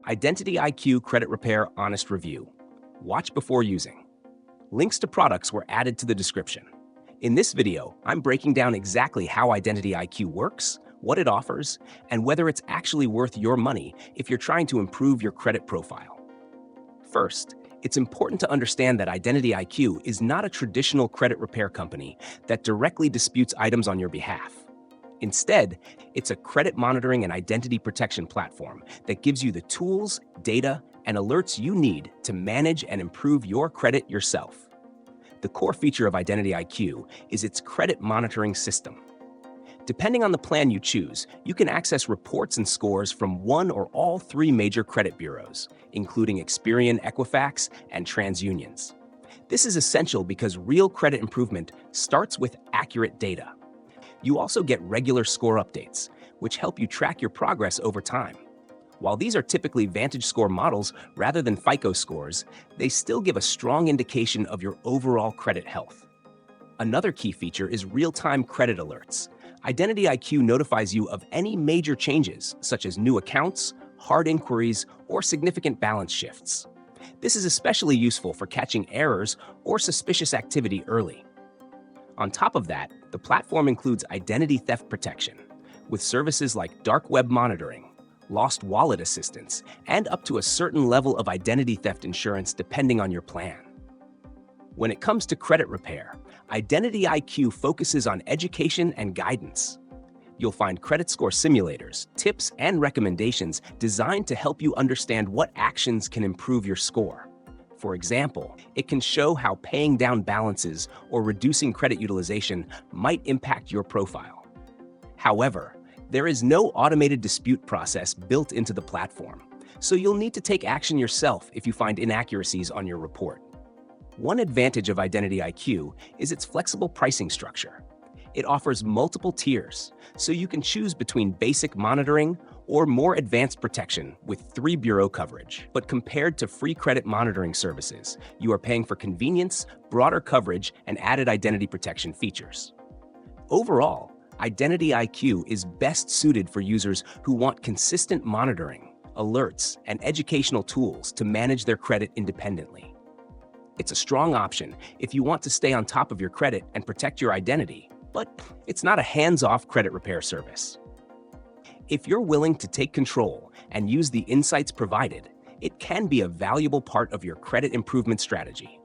IdentityIQ Credit Repair Honest Review. Watch before using. Links to products were added to the description. In this video, I'm breaking down exactly how IdentityIQ works, what it offers, and whether it's actually worth your money if you're trying to improve your credit profile. First, it's important to understand that IdentityIQ is not a traditional credit repair company that directly disputes items on your behalf. Instead, it's a credit monitoring and identity protection platform that gives you the tools, data, and alerts you need to manage and improve your credit yourself. The core feature of IdentityIQ is its credit monitoring system. Depending on the plan you choose, you can access reports and scores from one or all three major credit bureaus, including Experian, Equifax, and TransUnion's. This is essential because real credit improvement starts with accurate data. You also get regular score updates, which help you track your progress over time. While these are typically VantageScore models rather than FICO scores, they still give a strong indication of your overall credit health. Another key feature is real-time credit alerts. IdentityIQ notifies you of any major changes, such as new accounts, hard inquiries, or significant balance shifts. This is especially useful for catching errors or suspicious activity early. On top of that, the platform includes identity theft protection, with services like dark web monitoring, lost wallet assistance, and up to a certain level of identity theft insurance depending on your plan. When it comes to credit repair, IdentityIQ focuses on education and guidance. You'll find credit score simulators, tips, and recommendations designed to help you understand what actions can improve your score. For example, it can show how paying down balances or reducing credit utilization might impact your profile. However, there is no automated dispute process built into the platform, so you'll need to take action yourself if you find inaccuracies on your report. One advantage of IdentityIQ is its flexible pricing structure. It offers multiple tiers, so you can choose between basic monitoring or more advanced protection with 3-bureau coverage. But compared to free credit monitoring services, you are paying for convenience, broader coverage, and added identity protection features. Overall, IdentityIQ is best suited for users who want consistent monitoring, alerts, and educational tools to manage their credit independently. It's a strong option if you want to stay on top of your credit and protect your identity, but it's not a hands-off credit repair service. If you're willing to take control and use the insights provided, it can be a valuable part of your credit improvement strategy.